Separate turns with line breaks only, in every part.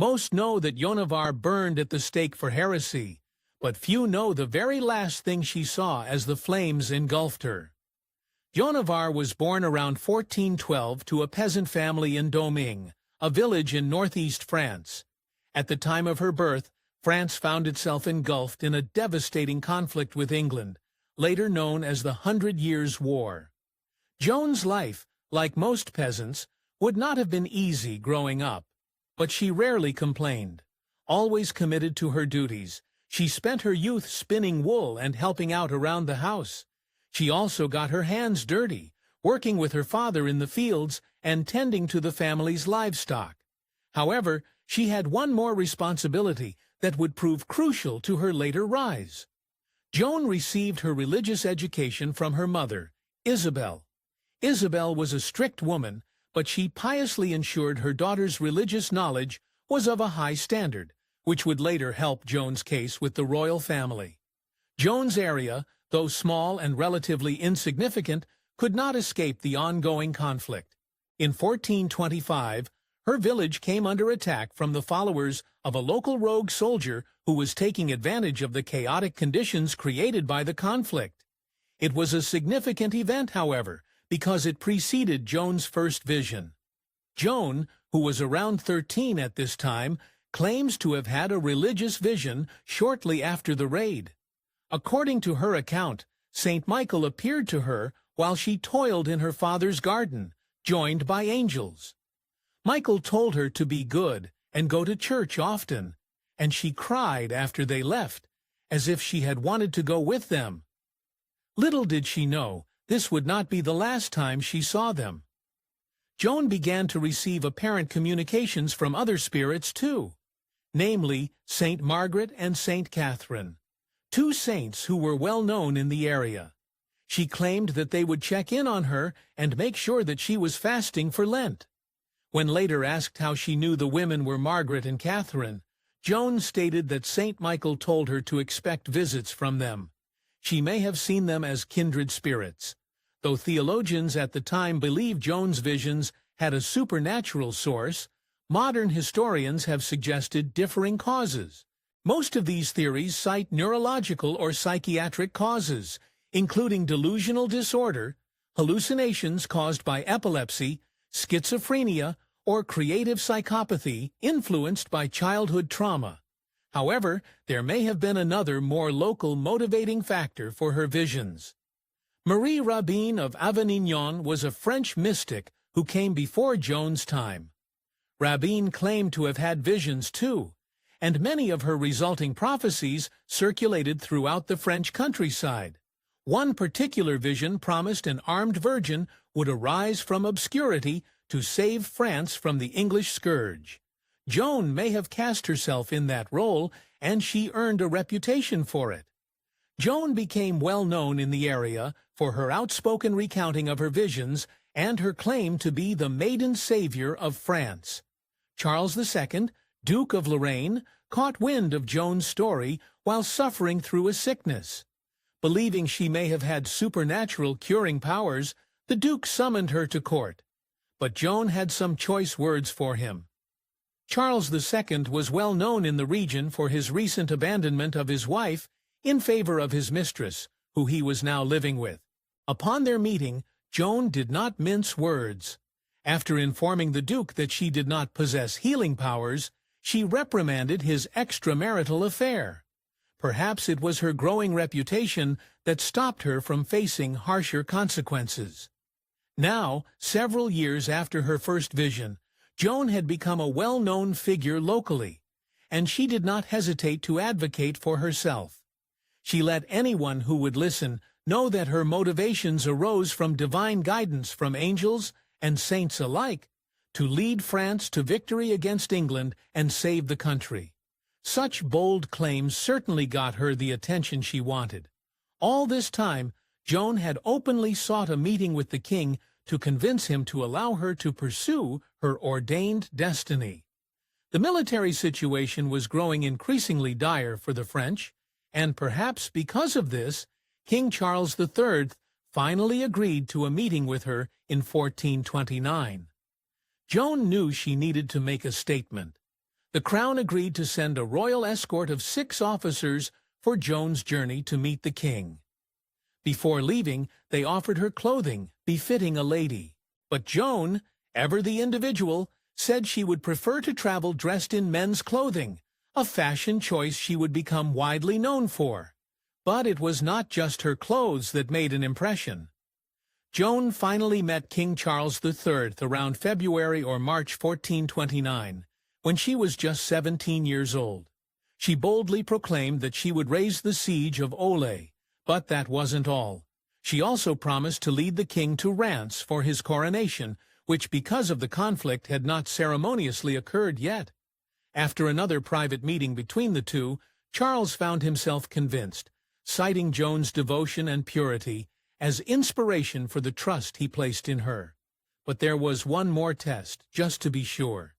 Most know that Joan of Arc burned at the stake for heresy, but few know the very last thing she saw as the flames engulfed her. Joan of Arc was born around 1412 to a peasant family in Doming, a village in northeast France. At the time of her birth, France found itself engulfed in a devastating conflict with England, later known as the 100 Years' War. Joan's life, like most peasants, would not have been easy growing up, but she rarely complained. Always committed to her duties, she spent her youth spinning wool and helping out around the house. She also got her hands dirty, working with her father in the fields and tending to the family's livestock. However, she had one more responsibility that would prove crucial to her later rise. Joan received her religious education from her mother, Isabel. Isabel was a strict woman, but she piously ensured her daughter's religious knowledge was of a high standard, which would later help Joan's case with the royal family. Joan's area, though small and relatively insignificant, could not escape the ongoing conflict. In 1425, her village came under attack from the followers of a local rogue soldier who was taking advantage of the chaotic conditions created by the conflict. It was a significant event, however, because it preceded Joan's first vision. Joan, who was around 13 at this time, claims to have had a religious vision shortly after the raid. According to her account, Saint Michael appeared to her while she toiled in her father's garden, joined by angels. Michael told her to be good and go to church often, and she cried after they left, as if she had wanted to go with them. Little did she know, this would not be the last time she saw them. Joan began to receive apparent communications from other spirits too, namely Saint Margaret and Saint Catherine, two saints who were well known in the area. She claimed that they would check in on her and make sure that she was fasting for Lent. When later asked how she knew the women were Margaret and Catherine, Joan stated that Saint Michael told her to expect visits from them. She may have seen them as kindred spirits. Though theologians at the time believed Joan's visions had a supernatural source, modern historians have suggested differing causes. Most of these theories cite neurological or psychiatric causes, including delusional disorder, hallucinations caused by epilepsy, schizophrenia, or creative psychopathy influenced by childhood trauma. However, there may have been another, more local motivating factor for her visions. Marie Rabine of Avignon was a French mystic who came before Joan's time. Rabine claimed to have had visions too, and many of her resulting prophecies circulated throughout the French countryside. One particular vision promised an armed virgin would arise from obscurity to save France from the English scourge. Joan may have cast herself in that role, and she earned a reputation for it. Joan became well known in the area for her outspoken recounting of her visions and her claim to be the maiden savior of France. Charles II, Duke of Lorraine, caught wind of Joan's story while suffering through a sickness. Believing she may have had supernatural curing powers, the Duke summoned her to court. But Joan had some choice words for him. Charles II was well known in the region for his recent abandonment of his wife in favor of his mistress, who he was now living with. Upon their meeting, Joan did not mince words. After informing the Duke that she did not possess healing powers, she reprimanded his extramarital affair. Perhaps it was her growing reputation that stopped her from facing harsher consequences. Now, several years after her first vision, Joan had become a well-known figure locally, and she did not hesitate to advocate for herself. She let anyone who would listen know that her motivations arose from divine guidance from angels and saints alike to lead France to victory against England and save the country. Such bold claims certainly got her the attention she wanted. All this time, Joan had openly sought a meeting with the king to convince him to allow her to pursue her ordained destiny. The military situation was growing increasingly dire for the French, and perhaps because of this, King Charles III finally agreed to a meeting with her in 1429. Joan knew she needed to make a statement. The crown agreed to send a royal escort of 6 officers for Joan's journey to meet the king. Before leaving, they offered her clothing befitting a lady. But Joan, ever the individual, said she would prefer to travel dressed in men's clothing, a fashion choice she would become widely known for. But it was not just her clothes that made an impression. Joan finally met King Charles III around February or March 1429, when she was just 17 years old. She boldly proclaimed that she would raise the siege of Oley, but that wasn't all. She also promised to lead the king to Reims for his coronation, which because of the conflict had not ceremoniously occurred yet. After another private meeting between the two, Charles found himself convinced, citing Joan's devotion and purity as inspiration for the trust he placed in her. But there was one more test, just to be sure.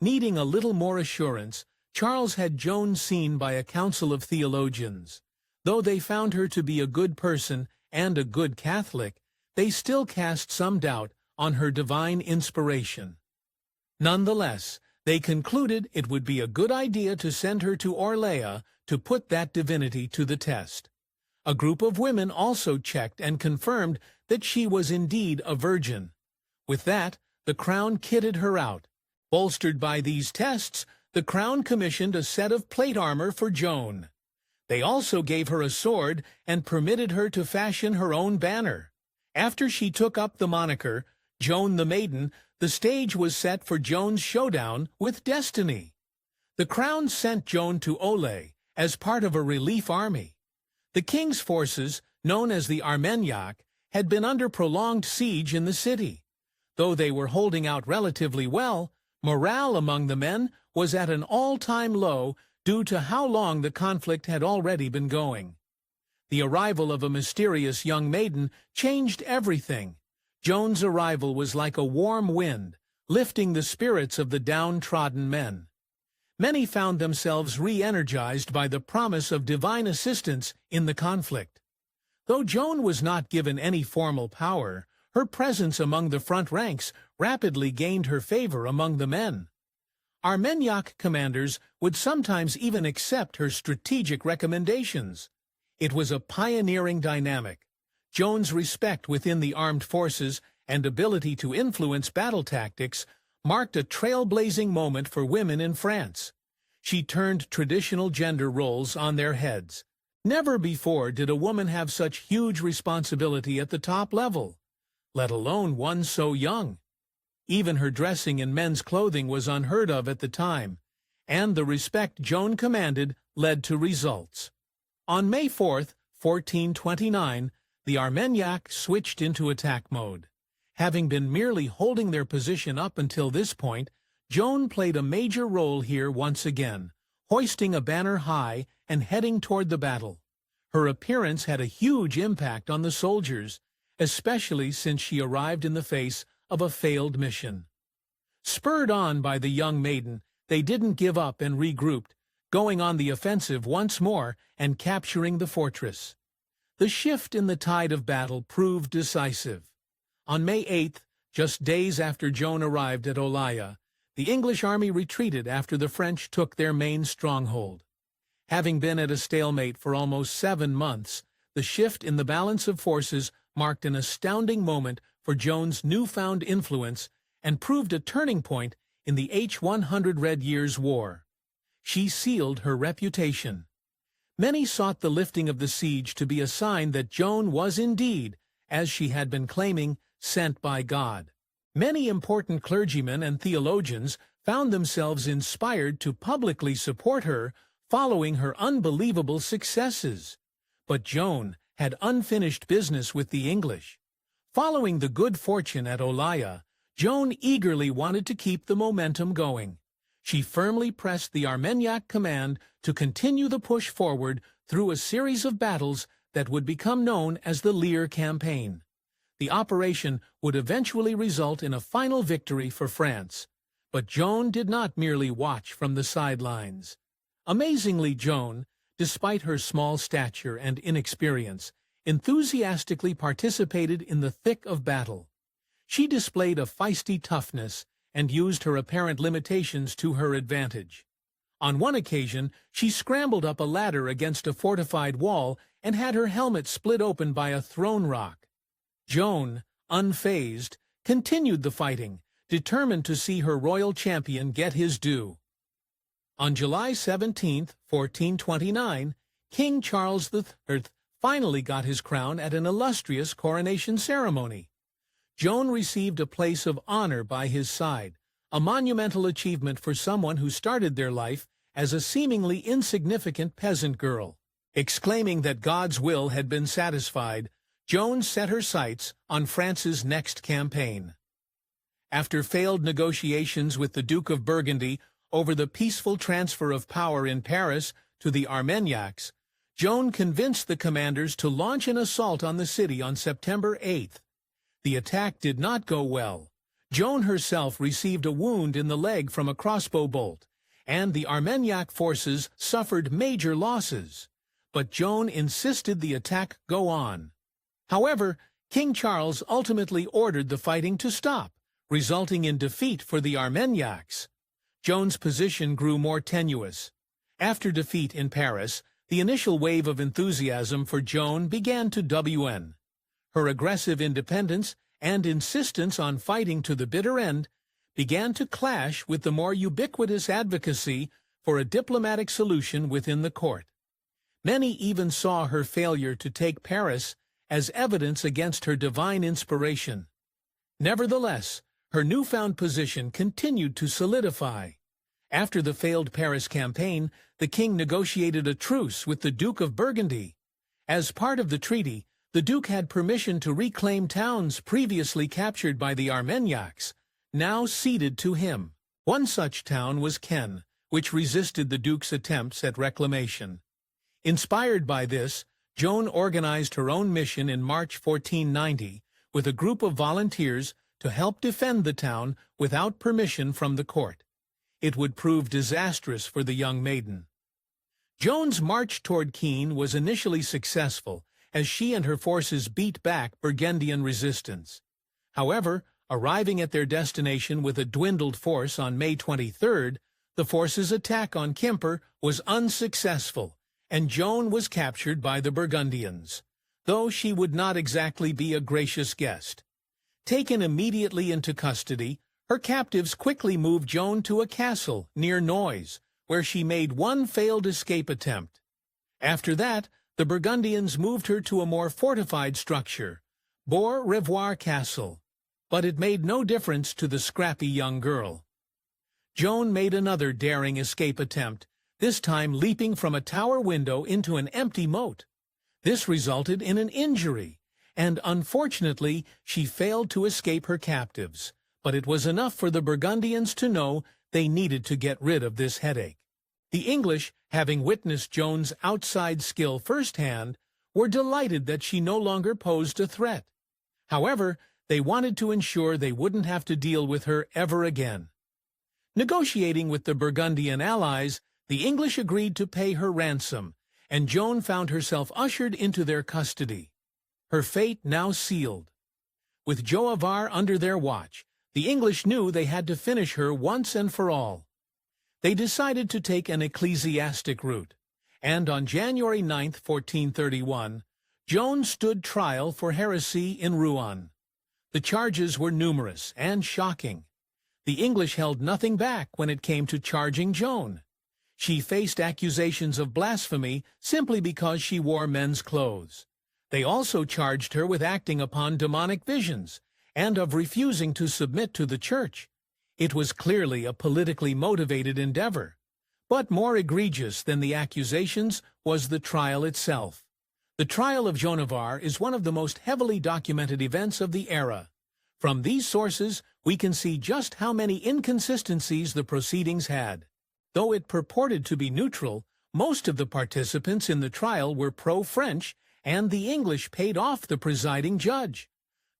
Needing a little more assurance, Charles had Joan seen by a council of theologians. Though they found her to be a good person and a good Catholic, they still cast some doubt on her divine inspiration. Nonetheless, they concluded it would be a good idea to send her to Orleans to put that divinity to the test. A group of women also checked and confirmed that she was indeed a virgin. With that, the crown kitted her out. Bolstered by these tests, the crown commissioned a set of plate armor for Joan. They also gave her a sword and permitted her to fashion her own banner. After she took up the moniker, Joan the Maiden, the stage was set for Joan's showdown with destiny. The crown sent Joan to Oley as part of a relief army. The king's forces, known as the Armagnac, had been under prolonged siege in the city. Though they were holding out relatively well, morale among the men was at an all-time low due to how long the conflict had already been going. The arrival of a mysterious young maiden changed everything. Joan's arrival was like a warm wind, lifting the spirits of the downtrodden men. Many found themselves re-energized by the promise of divine assistance in the conflict. Though Joan was not given any formal power, her presence among the front ranks rapidly gained her favor among the men. Armagnac commanders would sometimes even accept her strategic recommendations. It was a pioneering dynamic. Joan's respect within the armed forces and ability to influence battle tactics marked a trailblazing moment for women in France. She turned traditional gender roles on their heads. Never before did a woman have such huge responsibility at the top level, let alone one so young. Even her dressing in men's clothing was unheard of at the time, and the respect Joan commanded led to results. On May 4, 1429, the Armagnac switched into attack mode. Having been merely holding their position up until this point, Joan played a major role here once again, hoisting a banner high and heading toward the battle. Her appearance had a huge impact on the soldiers, especially since she arrived in the face of a failed mission. Spurred on by the young maiden, they didn't give up and regrouped, going on the offensive once more and capturing the fortress. The shift in the tide of battle proved decisive. On May 8th, just days after Joan arrived at Olaya, the English army retreated after the French took their main stronghold. Having been at a stalemate for almost 7 months, the shift in the balance of forces marked an astounding moment for Joan's newfound influence and proved a turning point in the H-100 Red Years' War. She sealed her reputation. Many sought the lifting of the siege to be a sign that Joan was indeed, as she had been claiming, sent by God. Many important clergymen and theologians found themselves inspired to publicly support her following her unbelievable successes. But Joan had unfinished business with the English. Following the good fortune at Olaya, Joan eagerly wanted to keep the momentum going. She firmly pressed the Armagnac command to continue the push forward through a series of battles that would become known as the Lear Campaign. The operation would eventually result in a final victory for France. But Joan did not merely watch from the sidelines. Amazingly, Joan, despite her small stature and inexperience, enthusiastically participated in the thick of battle. She displayed a feisty toughness and used her apparent limitations to her advantage. On one occasion, she scrambled up a ladder against a fortified wall and had her helmet split open by a thrown rock. Joan, unfazed, continued the fighting, determined to see her royal champion get his due. On July 17, 1429, King Charles III finally got his crown at an illustrious coronation ceremony. Joan received a place of honor by his side, a monumental achievement for someone who started their life as a seemingly insignificant peasant girl. Exclaiming that God's will had been satisfied, Joan set her sights on France's next campaign. After failed negotiations with the Duke of Burgundy over the peaceful transfer of power in Paris to the Armagnacs, Joan convinced the commanders to launch an assault on the city on September 8th. The attack did not go well. Joan herself received a wound in the leg from a crossbow bolt, and the Armagnac forces suffered major losses. But Joan insisted the attack go on. However, King Charles ultimately ordered the fighting to stop, resulting in defeat for the Armagnacs. Joan's position grew more tenuous. After defeat in Paris, the initial wave of enthusiasm for Joan began to wane. Her aggressive independence and insistence on fighting to the bitter end began to clash with the more ubiquitous advocacy for a diplomatic solution within the court. Many even saw her failure to take Paris as evidence against her divine inspiration. Nevertheless, her newfound position continued to solidify. After the failed Paris campaign, the king negotiated a truce with the Duke of Burgundy. As part of the treaty, the Duke had permission to reclaim towns previously captured by the Armagnacs, now ceded to him. One such town was Caen, which resisted the Duke's attempts at reclamation. Inspired by this, Joan organized her own mission in March 1490 with a group of volunteers to help defend the town without permission from the court. It would prove disastrous for the young maiden. Joan's march toward Caen was initially successful, as she and her forces beat back Burgundian resistance. However, arriving at their destination with a dwindled force on May 23rd, the forces' attack on Quimper was unsuccessful, and Joan was captured by the Burgundians, though she would not exactly be a gracious guest. Taken immediately into custody, her captives quickly moved Joan to a castle near Noyes, where she made one failed escape attempt. After that, the Burgundians moved her to a more fortified structure, Beau Revoir Castle, but it made no difference to the scrappy young girl. Joan made another daring escape attempt, this time leaping from a tower window into an empty moat. This resulted in an injury, and unfortunately she failed to escape her captives, but it was enough for the Burgundians to know they needed to get rid of this headache. The English, having witnessed Joan's outside skill firsthand, were delighted that she no longer posed a threat. However, they wanted to ensure they wouldn't have to deal with her ever again. Negotiating with the Burgundian allies, the English agreed to pay her ransom, and Joan found herself ushered into their custody. Her fate now sealed. With Joan of Arc under their watch, the English knew they had to finish her once and for all. They decided to take an ecclesiastic route, and on January 9, 1431, Joan stood trial for heresy in Rouen. The charges were numerous and shocking. The English held nothing back when it came to charging Joan. She faced accusations of blasphemy simply because she wore men's clothes. They also charged her with acting upon demonic visions and of refusing to submit to the church. It was clearly a politically motivated endeavor. But more egregious than the accusations was the trial itself. The trial of Joan of Arc is one of the most heavily documented events of the era. From these sources, we can see just how many inconsistencies the proceedings had. Though it purported to be neutral, most of the participants in the trial were pro-French, and the English paid off the presiding judge.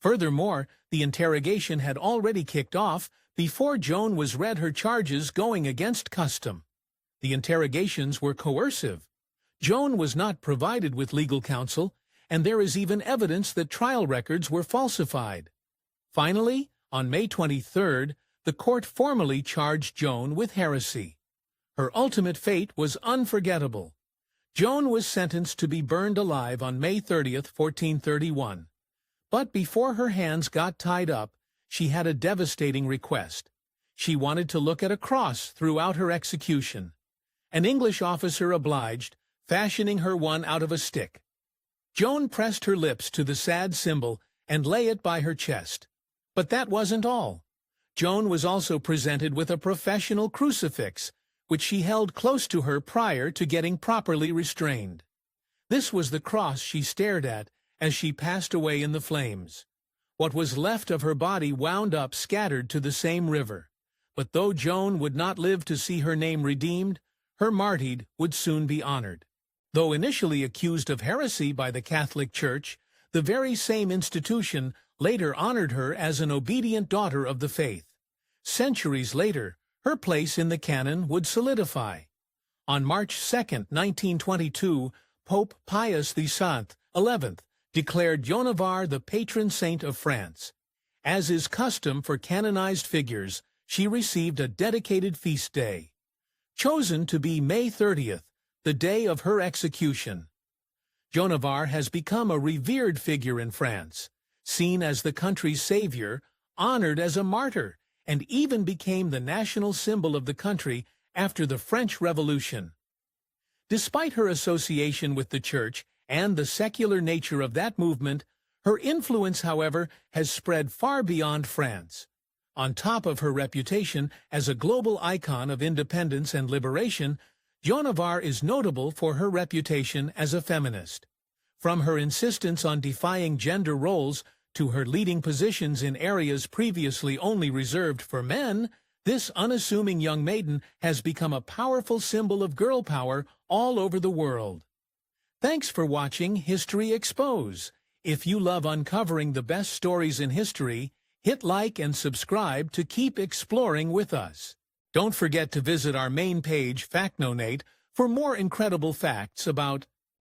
Furthermore, the interrogation had already kicked off before Joan was read her charges going against custom. The interrogations were coercive. Joan was not provided with legal counsel, and there is even evidence that trial records were falsified. Finally, on May 23rd, the court formally charged Joan with heresy. Her ultimate fate was unforgettable. Joan was sentenced to be burned alive on May 30th, 1431. But before her hands got tied up, she had a devastating request. She wanted to look at a cross throughout her execution. An English officer obliged, fashioning her one out of a stick. Joan pressed her lips to the sad symbol and lay it by her chest. But that wasn't all. Joan was also presented with a professional crucifix, which she held close to her prior to getting properly restrained. This was the cross she stared at as she passed away in the flames. What was left of her body wound up scattered to the same river. But though Joan would not live to see her name redeemed, her martyrdom would soon be honored. Though initially accused of heresy by the Catholic Church, the very same institution later honored her as an obedient daughter of the faith. Centuries later, her place in the canon would solidify. On March 2, 1922, Pope Pius XI declared Joan of Arc the patron saint of France. As is custom for canonized figures, she received a dedicated feast day. Chosen to be May 30th, the day of her execution. Joan of Arc has become a revered figure in France, seen as the country's savior, honored as a martyr, and even became the national symbol of the country after the French Revolution. Despite her association with the Church and the secular nature of that movement, her influence, however, has spread far beyond France. On top of her reputation as a global icon of independence and liberation, Joan of Arc is notable for her reputation as a feminist. From her insistence on defying gender roles to her leading positions in areas previously only reserved for men, this unassuming young maiden has become a powerful symbol of girl power all over the world. Thanks for watching History Expose. If you love uncovering the best stories in history, hit like and subscribe to keep exploring with us. Don't forget to visit our main page, FactNonate, for more incredible facts about